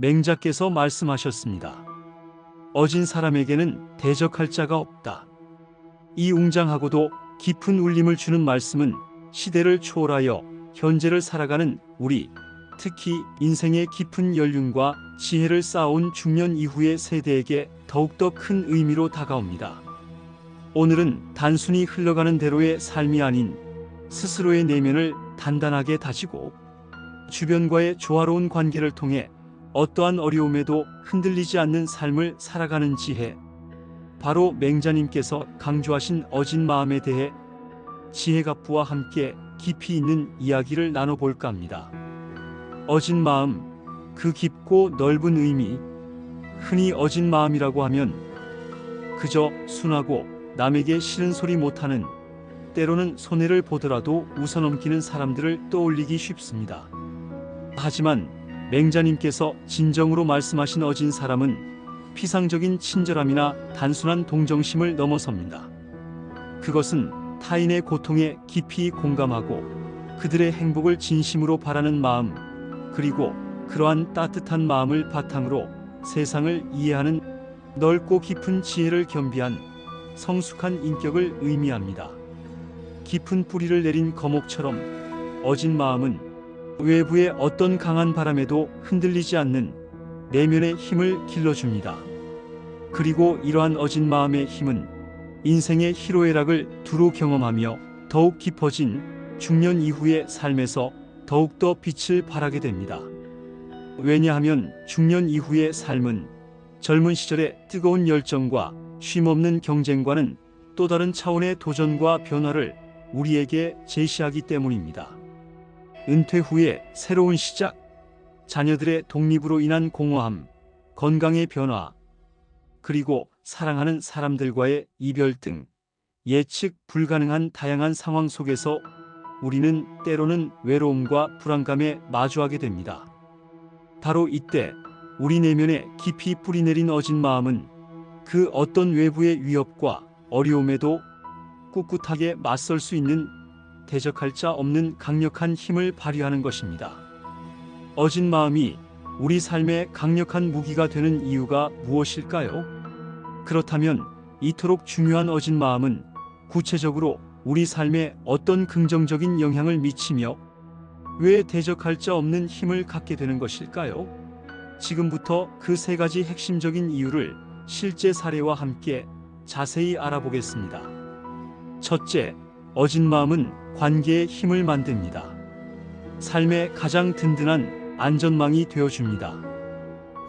맹자께서 말씀하셨습니다. 어진 사람에게는 대적할 자가 없다. 이 웅장하고도 깊은 울림을 주는 말씀은 시대를 초월하여 현재를 살아가는 우리, 특히 인생의 깊은 연륜과 지혜를 쌓아온 중년 이후의 세대에게 더욱더 큰 의미로 다가옵니다. 오늘은 단순히 흘러가는 대로의 삶이 아닌 스스로의 내면을 단단하게 다지고 주변과의 조화로운 관계를 통해 어떠한 어려움에도 흔들리지 않는 삶을 살아가는 지혜, 바로 맹자님께서 강조하신 어진 마음에 대해 지혜갑부와 함께 깊이 있는 이야기를 나눠볼까 합니다. 어진 마음, 그 깊고 넓은 의미. 흔히 어진 마음이라고 하면 그저 순하고 남에게 싫은 소리 못하는, 때로는 손해를 보더라도 웃어넘기는 사람들을 떠올리기 쉽습니다. 하지만 맹자님께서 진정으로 말씀하신 어진 사람은 피상적인 친절함이나 단순한 동정심을 넘어섭니다. 그것은 타인의 고통에 깊이 공감하고 그들의 행복을 진심으로 바라는 마음, 그리고 그러한 따뜻한 마음을 바탕으로 세상을 이해하는 넓고 깊은 지혜를 겸비한 성숙한 인격을 의미합니다. 깊은 뿌리를 내린 거목처럼 어진 마음은 외부의 어떤 강한 바람에도 흔들리지 않는 내면의 힘을 길러줍니다. 그리고 이러한 어진 마음의 힘은 인생의 희로애락을 두루 경험하며 더욱 깊어진 중년 이후의 삶에서 더욱더 빛을 발하게 됩니다. 왜냐하면 중년 이후의 삶은 젊은 시절의 뜨거운 열정과 쉼없는 경쟁과는 또 다른 차원의 도전과 변화를 우리에게 제시하기 때문입니다. 은퇴 후의 새로운 시작, 자녀들의 독립으로 인한 공허함, 건강의 변화, 그리고 사랑하는 사람들과의 이별 등 예측 불가능한 다양한 상황 속에서 우리는 때로는 외로움과 불안감에 마주하게 됩니다. 바로 이때 우리 내면에 깊이 뿌리내린 어진 마음은 그 어떤 외부의 위협과 어려움에도 꿋꿋하게 맞설 수 있는, 대적할 자 없는 강력한 힘을 발휘하는 것입니다. 어진 마음이 우리 삶의 강력한 무기가 되는 이유가 무엇일까요? 그렇다면 이토록 중요한 어진 마음은 구체적으로 우리 삶에 어떤 긍정적인 영향을 미치며 왜 대적할 자 없는 힘을 갖게 되는 것일까요? 지금부터 그 세 가지 핵심적인 이유를 실제 사례와 함께 자세히 알아보겠습니다. 첫째, 어진 마음은 관계의 힘을 만듭니다. 삶의 가장 든든한 안전망이 되어줍니다.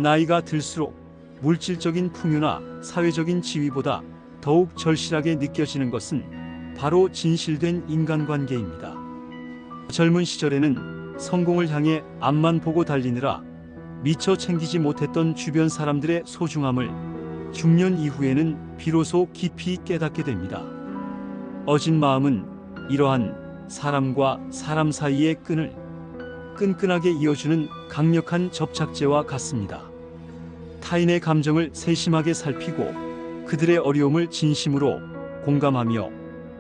나이가 들수록 물질적인 풍요나 사회적인 지위보다 더욱 절실하게 느껴지는 것은 바로 진실된 인간관계입니다. 젊은 시절에는 성공을 향해 앞만 보고 달리느라 미처 챙기지 못했던 주변 사람들의 소중함을 중년 이후에는 비로소 깊이 깨닫게 됩니다. 어진 마음은 이러한 사람과 사람 사이의 끈을 끈끈하게 이어주는 강력한 접착제와 같습니다. 타인의 감정을 세심하게 살피고 그들의 어려움을 진심으로 공감하며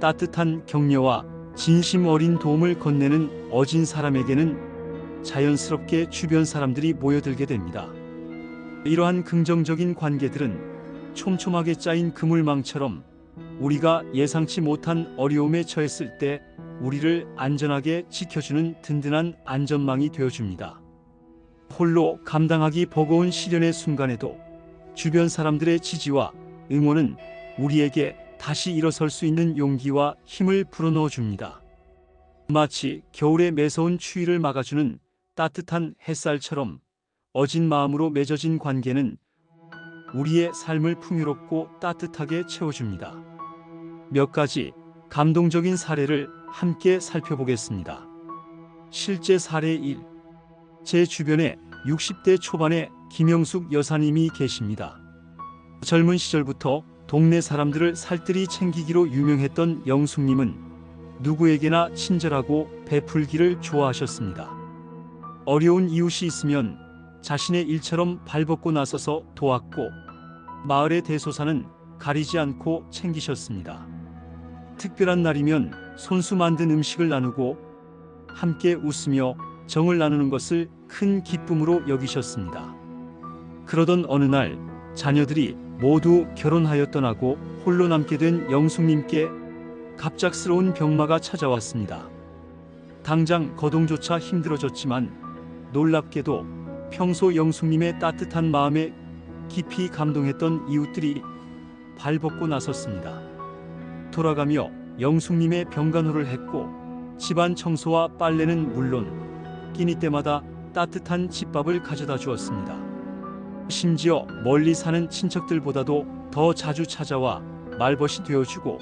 따뜻한 격려와 진심 어린 도움을 건네는 어진 사람에게는 자연스럽게 주변 사람들이 모여들게 됩니다. 이러한 긍정적인 관계들은 촘촘하게 짜인 그물망처럼 우리가 예상치 못한 어려움에 처했을 때 우리를 안전하게 지켜주는 든든한 안전망이 되어줍니다. 홀로 감당하기 버거운 시련의 순간에도 주변 사람들의 지지와 응원은 우리에게 다시 일어설 수 있는 용기와 힘을 불어넣어 줍니다. 마치 겨울의 매서운 추위를 막아주는 따뜻한 햇살처럼 어진 마음으로 맺어진 관계는 우리의 삶을 풍요롭고 따뜻하게 채워줍니다. 몇 가지 감동적인 사례를 함께 살펴보겠습니다. 실제 사례 1. 제 주변에 60대 초반의 김영숙 여사님이 계십니다. 젊은 시절부터 동네 사람들을 살뜰히 챙기기로 유명했던 영숙님은 누구에게나 친절하고 베풀기를 좋아하셨습니다. 어려운 이웃이 있으면 자신의 일처럼 발벗고 나서서 도왔고 마을의 대소사는 가리지 않고 챙기셨습니다. 특별한 날이면 손수 만든 음식을 나누고 함께 웃으며 정을 나누는 것을 큰 기쁨으로 여기셨습니다. 그러던 어느 날 자녀들이 모두 결혼하여 떠나고 홀로 남게 된 영숙님께 갑작스러운 병마가 찾아왔습니다. 당장 거동조차 힘들어졌지만 놀랍게도 평소 영숙님의 따뜻한 마음에 깊이 감동했던 이웃들이 발벗고 나섰습니다. 돌아가며 영숙님의 병간호를 했고 집안 청소와 빨래는 물론 끼니 때마다 따뜻한 집밥을 가져다 주었습니다. 심지어 멀리 사는 친척들보다도 더 자주 찾아와 말벗이 되어주고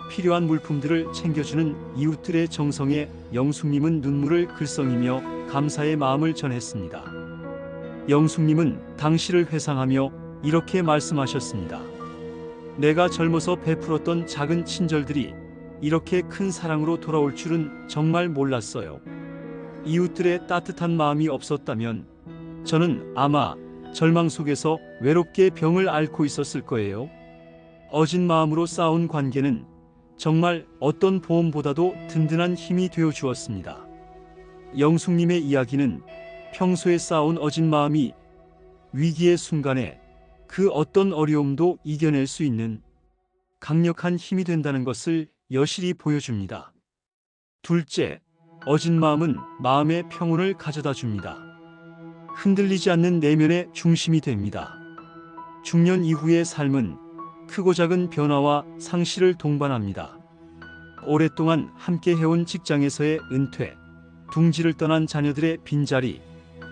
필요한 물품들을 챙겨주는 이웃들의 정성에 영숙님은 눈물을 글썽이며 감사의 마음을 전했습니다. 영숙님은 당시를 회상하며 이렇게 말씀하셨습니다. 내가 젊어서 베풀었던 작은 친절들이 이렇게 큰 사랑으로 돌아올 줄은 정말 몰랐어요. 이웃들의 따뜻한 마음이 없었다면 저는 아마 절망 속에서 외롭게 병을 앓고 있었을 거예요. 어진 마음으로 쌓은 관계는 정말 어떤 보험보다도 든든한 힘이 되어 주었습니다. 영숙님의 이야기는 평소에 쌓아온 어진 마음이 위기의 순간에 그 어떤 어려움도 이겨낼 수 있는 강력한 힘이 된다는 것을 여실히 보여줍니다. 둘째, 어진 마음은 마음의 평온을 가져다 줍니다. 흔들리지 않는 내면의 중심이 됩니다. 중년 이후의 삶은 크고 작은 변화와 상실을 동반합니다. 오랫동안 함께 해온 직장에서의 은퇴, 둥지를 떠난 자녀들의 빈자리,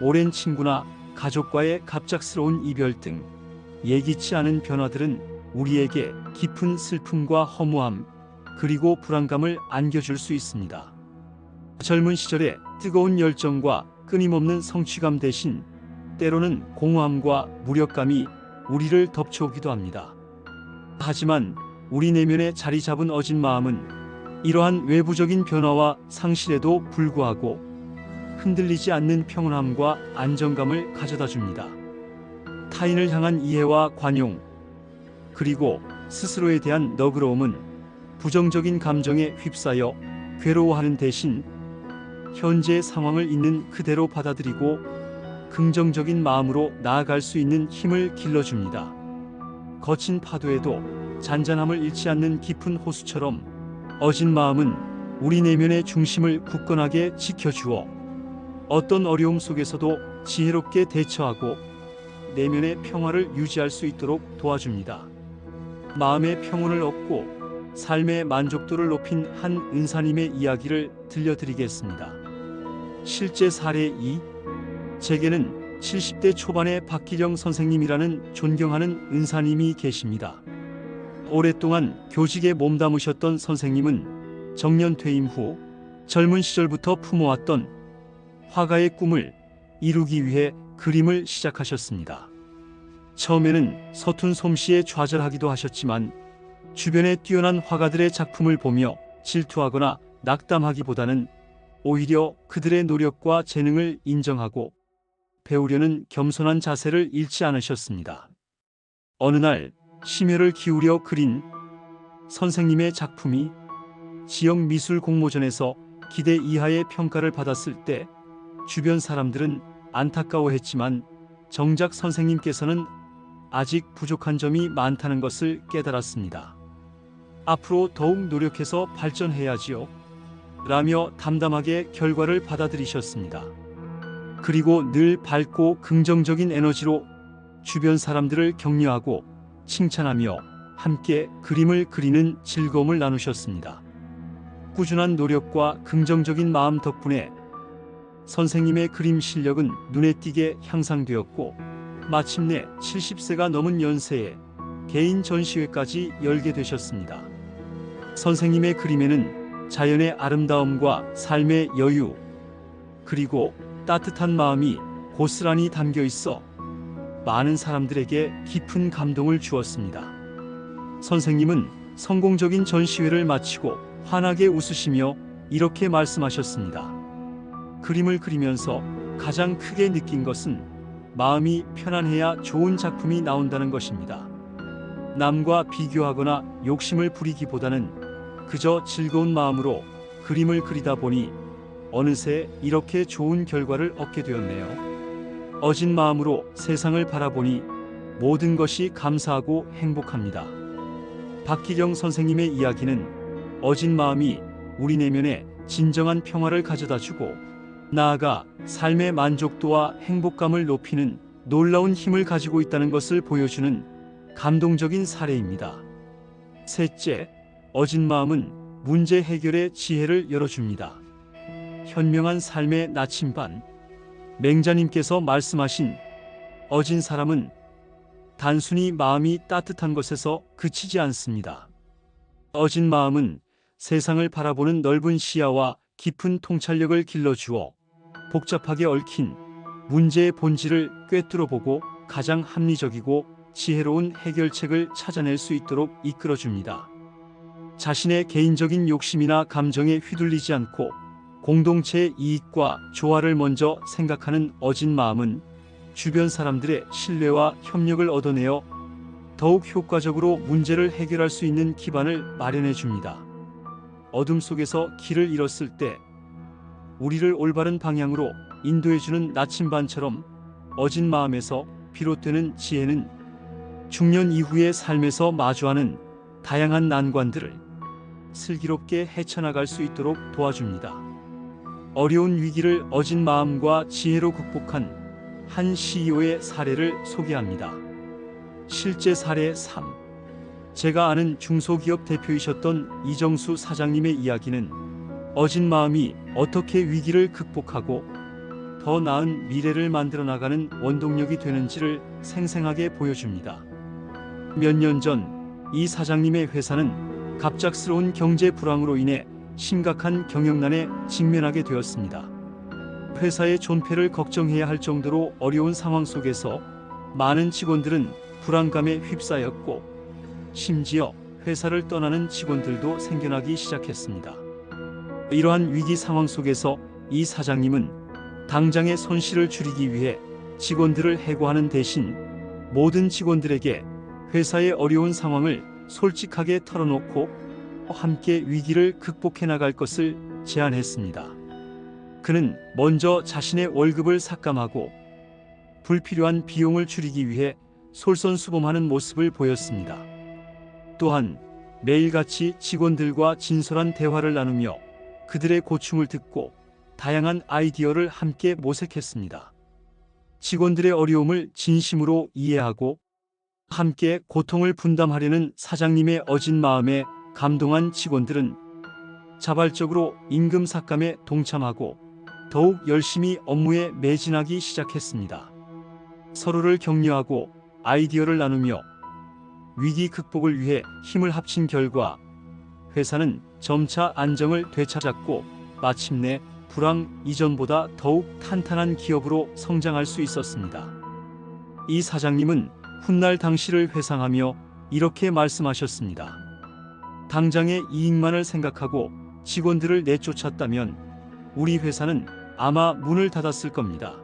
오랜 친구나 가족과의 갑작스러운 이별 등 예기치 않은 변화들은 우리에게 깊은 슬픔과 허무함, 그리고 불안감을 안겨줄 수 있습니다. 젊은 시절의 뜨거운 열정과 끊임없는 성취감 대신 때로는 공허함과 무력감이 우리를 덮쳐오기도 합니다. 하지만 우리 내면에 자리 잡은 어진 마음은 이러한 외부적인 변화와 상실에도 불구하고 흔들리지 않는 평온함과 안정감을 가져다 줍니다. 타인을 향한 이해와 관용, 그리고 스스로에 대한 너그러움은 부정적인 감정에 휩싸여 괴로워하는 대신 현재의 상황을 있는 그대로 받아들이고 긍정적인 마음으로 나아갈 수 있는 힘을 길러줍니다. 거친 파도에도 잔잔함을 잃지 않는 깊은 호수처럼 어진 마음은 우리 내면의 중심을 굳건하게 지켜주어 어떤 어려움 속에서도 지혜롭게 대처하고 내면의 평화를 유지할 수 있도록 도와줍니다. 마음의 평온을 얻고 삶의 만족도를 높인 한 은사님의 이야기를 들려드리겠습니다. 실제 사례 2. 제게는 70대 초반의 박기령 선생님이라는 존경하는 은사님이 계십니다. 오랫동안 교직에 몸담으셨던 선생님은 정년 퇴임 후 젊은 시절부터 품어왔던 화가의 꿈을 이루기 위해 그림을 시작하셨습니다. 처음에는 서툰 솜씨에 좌절하기도 하셨지만 주변에 뛰어난 화가들의 작품을 보며 질투하거나 낙담하기보다는 오히려 그들의 노력과 재능을 인정하고 배우려는 겸손한 자세를 잃지 않으셨습니다. 어느 날 심혈을 기울여 그린 선생님의 작품이 지역 미술 공모전에서 기대 이하의 평가를 받았을 때 주변 사람들은 안타까워했지만 정작 선생님께서는 아직 부족한 점이 많다는 것을 깨달았습니다. 앞으로 더욱 노력해서 발전해야지요. 라며 담담하게 결과를 받아들이셨습니다. 그리고 늘 밝고 긍정적인 에너지로 주변 사람들을 격려하고 칭찬하며 함께 그림을 그리는 즐거움을 나누셨습니다. 꾸준한 노력과 긍정적인 마음 덕분에 선생님의 그림 실력은 눈에 띄게 향상되었고 마침내 70세가 넘은 연세에 개인 전시회까지 열게 되셨습니다. 선생님의 그림에는 자연의 아름다움과 삶의 여유, 그리고 따뜻한 마음이 고스란히 담겨 있어 많은 사람들에게 깊은 감동을 주었습니다. 선생님은 성공적인 전시회를 마치고 환하게 웃으시며 이렇게 말씀하셨습니다. 그림을 그리면서 가장 크게 느낀 것은 마음이 편안해야 좋은 작품이 나온다는 것입니다. 남과 비교하거나 욕심을 부리기보다는 그저 즐거운 마음으로 그림을 그리다 보니 어느새 이렇게 좋은 결과를 얻게 되었네요. 어진 마음으로 세상을 바라보니 모든 것이 감사하고 행복합니다. 박기경 선생님의 이야기는 어진 마음이 우리 내면에 진정한 평화를 가져다 주고 나아가 삶의 만족도와 행복감을 높이는 놀라운 힘을 가지고 있다는 것을 보여주는 감동적인 사례입니다. 셋째, 어진 마음은 문제 해결의 지혜를 열어줍니다. 현명한 삶의 나침반. 맹자님께서 말씀하신 어진 사람은 단순히 마음이 따뜻한 것에서 그치지 않습니다. 어진 마음은 세상을 바라보는 넓은 시야와 깊은 통찰력을 길러주어 복잡하게 얽힌 문제의 본질을 꿰뚫어보고 가장 합리적이고 지혜로운 해결책을 찾아낼 수 있도록 이끌어줍니다. 자신의 개인적인 욕심이나 감정에 휘둘리지 않고 공동체의 이익과 조화를 먼저 생각하는 어진 마음은 주변 사람들의 신뢰와 협력을 얻어내어 더욱 효과적으로 문제를 해결할 수 있는 기반을 마련해 줍니다. 어둠 속에서 길을 잃었을 때 우리를 올바른 방향으로 인도해주는 나침반처럼 어진 마음에서 비롯되는 지혜는 중년 이후의 삶에서 마주하는 다양한 난관들을 슬기롭게 헤쳐나갈 수 있도록 도와줍니다. 어려운 위기를 어진 마음과 지혜로 극복한 한 CEO의 사례를 소개합니다. 실제 사례 3. 제가 아는 중소기업 대표이셨던 이정수 사장님의 이야기는 어진 마음이 어떻게 위기를 극복하고 더 나은 미래를 만들어 나가는 원동력이 되는지를 생생하게 보여줍니다. 몇 년 전 이 사장님의 회사는 갑작스러운 경제 불황으로 인해 심각한 경영난에 직면하게 되었습니다. 회사의 존폐를 걱정해야 할 정도로 어려운 상황 속에서 많은 직원들은 불안감에 휩싸였고 심지어 회사를 떠나는 직원들도 생겨나기 시작했습니다. 이러한 위기 상황 속에서 이 사장님은 당장의 손실을 줄이기 위해 직원들을 해고하는 대신 모든 직원들에게 회사의 어려운 상황을 솔직하게 털어놓고 함께 위기를 극복해 나갈 것을 제안했습니다. 그는 먼저 자신의 월급을 삭감하고 불필요한 비용을 줄이기 위해 솔선수범하는 모습을 보였습니다. 또한 매일같이 직원들과 진솔한 대화를 나누며 그들의 고충을 듣고 다양한 아이디어를 함께 모색했습니다. 직원들의 어려움을 진심으로 이해하고 함께 고통을 분담하려는 사장님의 어진 마음에 감동한 직원들은 자발적으로 임금 삭감에 동참하고 더욱 열심히 업무에 매진하기 시작했습니다. 서로를 격려하고 아이디어를 나누며 위기 극복을 위해 힘을 합친 결과 회사는 점차 안정을 되찾았고 마침내 불황 이전보다 더욱 탄탄한 기업으로 성장할 수 있었습니다. 이 사장님은 훗날 당시를 회상하며 이렇게 말씀하셨습니다. 당장의 이익만을 생각하고 직원들을 내쫓았다면 우리 회사는 아마 문을 닫았을 겁니다.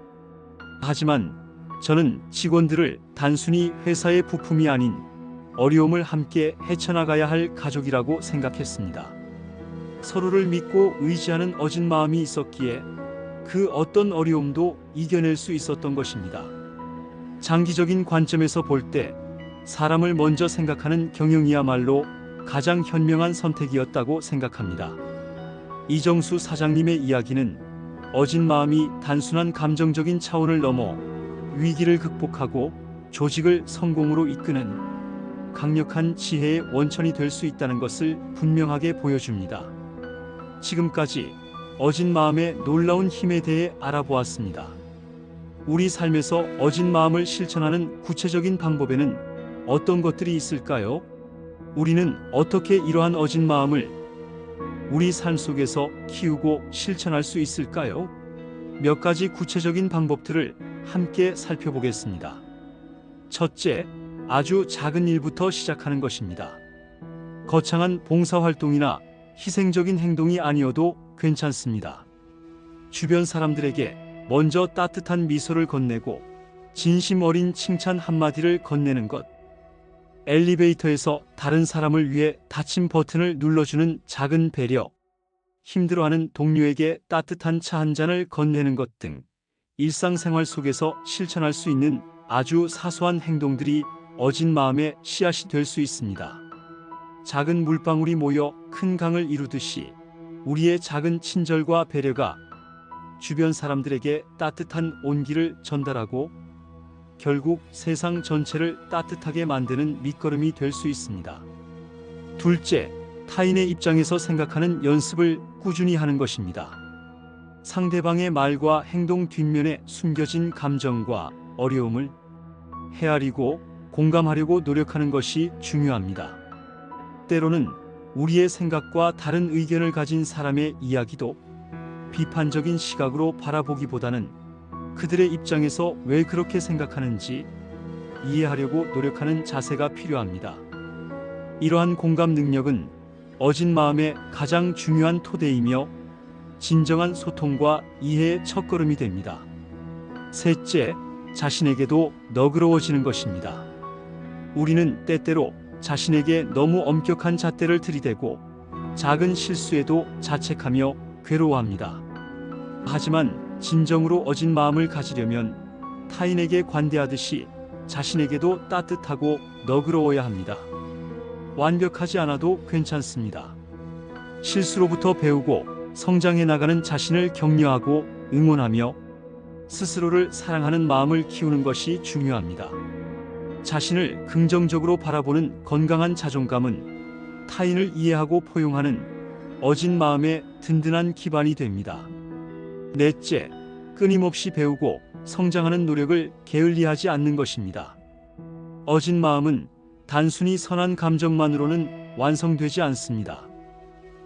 하지만 저는 직원들을 단순히 회사의 부품이 아닌 어려움을 함께 헤쳐나가야 할 가족이라고 생각했습니다. 서로를 믿고 의지하는 어진 마음이 있었기에 그 어떤 어려움도 이겨낼 수 있었던 것입니다. 장기적인 관점에서 볼 때 사람을 먼저 생각하는 경영이야말로 가장 현명한 선택이었다고 생각합니다. 이정수 사장님의 이야기는 어진 마음이 단순한 감정적인 차원을 넘어 위기를 극복하고 조직을 성공으로 이끄는 강력한 지혜의 원천이 될 수 있다는 것을 분명하게 보여줍니다. 지금까지 어진 마음의 놀라운 힘에 대해 알아보았습니다. 우리 삶에서 어진 마음을 실천하는 구체적인 방법에는 어떤 것들이 있을까요? 우리는 어떻게 이러한 어진 마음을 우리 삶 속에서 키우고 실천할 수 있을까요? 몇 가지 구체적인 방법들을 함께 살펴보겠습니다. 첫째, 아주 작은 일부터 시작하는 것입니다. 거창한 봉사활동이나 희생적인 행동이 아니어도 괜찮습니다. 주변 사람들에게 먼저 따뜻한 미소를 건네고 진심 어린 칭찬 한마디를 건네는 것, 엘리베이터에서 다른 사람을 위해 닫힘 버튼을 눌러주는 작은 배려, 힘들어하는 동료에게 따뜻한 차 한 잔을 건네는 것 등 일상생활 속에서 실천할 수 있는 아주 사소한 행동들이 어진 마음의 씨앗이 될 수 있습니다. 작은 물방울이 모여 큰 강을 이루듯이 우리의 작은 친절과 배려가 주변 사람들에게 따뜻한 온기를 전달하고 결국 세상 전체를 따뜻하게 만드는 밑거름이 될 수 있습니다. 둘째, 타인의 입장에서 생각하는 연습을 꾸준히 하는 것입니다. 상대방의 말과 행동 뒷면에 숨겨진 감정과 어려움을 헤아리고 공감하려고 노력하는 것이 중요합니다. 때로는 우리의 생각과 다른 의견을 가진 사람의 이야기도 비판적인 시각으로 바라보기보다는 그들의 입장에서 왜 그렇게 생각하는지 이해하려고 노력하는 자세가 필요합니다. 이러한 공감 능력은 어진 마음의 가장 중요한 토대이며 진정한 소통과 이해의 첫걸음이 됩니다. 셋째, 자신에게도 너그러워지는 것입니다. 우리는 때때로 자신에게 너무 엄격한 잣대를 들이대고 작은 실수에도 자책하며 괴로워합니다. 하지만 진정으로 어진 마음을 가지려면 타인에게 관대하듯이 자신에게도 따뜻하고 너그러워야 합니다. 완벽하지 않아도 괜찮습니다. 실수로부터 배우고 성장해 나가는 자신을 격려하고 응원하며 스스로를 사랑하는 마음을 키우는 것이 중요합니다. 자신을 긍정적으로 바라보는 건강한 자존감은 타인을 이해하고 포용하는 어진 마음의 든든한 기반이 됩니다. 넷째, 끊임없이 배우고 성장하는 노력을 게을리하지 않는 것입니다. 어진 마음은 단순히 선한 감정만으로는 완성되지 않습니다.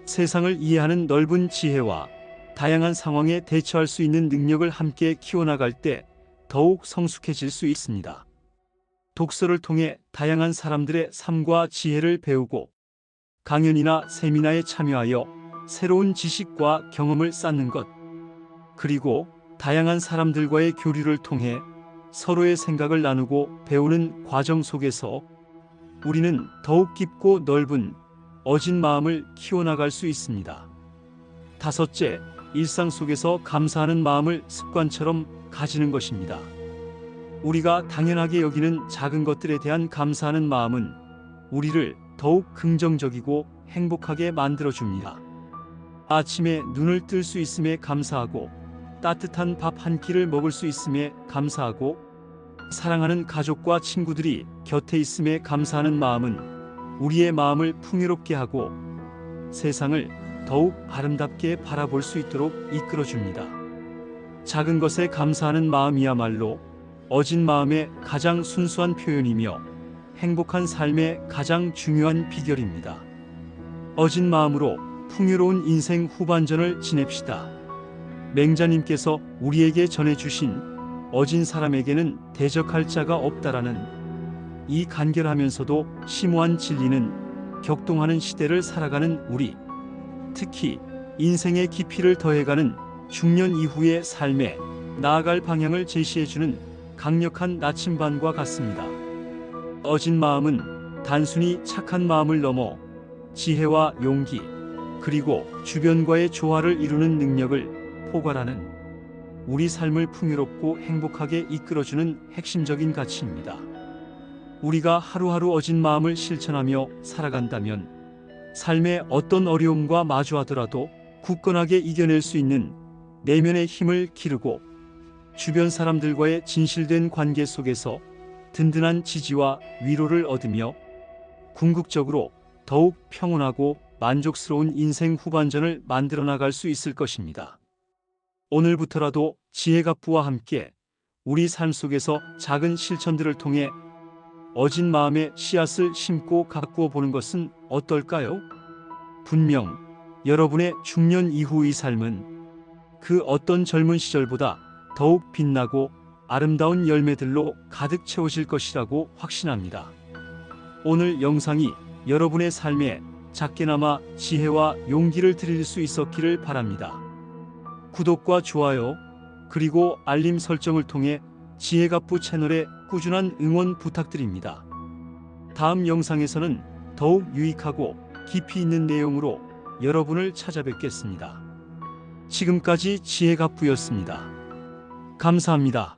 세상을 이해하는 넓은 지혜와 다양한 상황에 대처할 수 있는 능력을 함께 키워나갈 때 더욱 성숙해질 수 있습니다. 독서를 통해 다양한 사람들의 삶과 지혜를 배우고 강연이나 세미나에 참여하여 새로운 지식과 경험을 쌓는 것, 그리고 다양한 사람들과의 교류를 통해 서로의 생각을 나누고 배우는 과정 속에서 우리는 더욱 깊고 넓은 어진 마음을 키워나갈 수 있습니다. 다섯째, 일상 속에서 감사하는 마음을 습관처럼 가지는 것입니다. 우리가 당연하게 여기는 작은 것들에 대한 감사하는 마음은 우리를 더욱 긍정적이고 행복하게 만들어줍니다. 아침에 눈을 뜰 수 있음에 감사하고 따뜻한 밥 한 끼를 먹을 수 있음에 감사하고 사랑하는 가족과 친구들이 곁에 있음에 감사하는 마음은 우리의 마음을 풍요롭게 하고 세상을 더욱 아름답게 바라볼 수 있도록 이끌어줍니다. 작은 것에 감사하는 마음이야말로 어진 마음의 가장 순수한 표현이며 행복한 삶의 가장 중요한 비결입니다. 어진 마음으로 풍요로운 인생 후반전을 지냅시다. 맹자님께서 우리에게 전해주신 어진 사람에게는 대적할 자가 없다라는 이 간결하면서도 심오한 진리는 격동하는 시대를 살아가는 우리, 특히 인생의 깊이를 더해가는 중년 이후의 삶에 나아갈 방향을 제시해주는 강력한 나침반과 같습니다. 어진 마음은 단순히 착한 마음을 넘어 지혜와 용기, 그리고 주변과의 조화를 이루는 능력을 포괄하는 우리 삶을 풍요롭고 행복하게 이끌어주는 핵심적인 가치입니다. 우리가 하루하루 어진 마음을 실천하며 살아간다면 삶의 어떤 어려움과 마주하더라도 굳건하게 이겨낼 수 있는 내면의 힘을 기르고 주변 사람들과의 진실된 관계 속에서 든든한 지지와 위로를 얻으며 궁극적으로 더욱 평온하고 만족스러운 인생 후반전을 만들어 나갈 수 있을 것입니다. 오늘부터라도 지혜갑부와 함께 우리 삶 속에서 작은 실천들을 통해 어진 마음의 씨앗을 심고 가꾸어 보는 것은 어떨까요? 분명 여러분의 중년 이후의 삶은 그 어떤 젊은 시절보다 더욱 빛나고 아름다운 열매들로 가득 채워질 것이라고 확신합니다. 오늘 영상이 여러분의 삶에 작게나마 지혜와 용기를 드릴 수 있었기를 바랍니다. 구독과 좋아요, 그리고 알림 설정을 통해 지혜갑부 채널에 꾸준한 응원 부탁드립니다. 다음 영상에서는 더욱 유익하고 깊이 있는 내용으로 여러분을 찾아뵙겠습니다. 지금까지 지혜갑부였습니다. 감사합니다.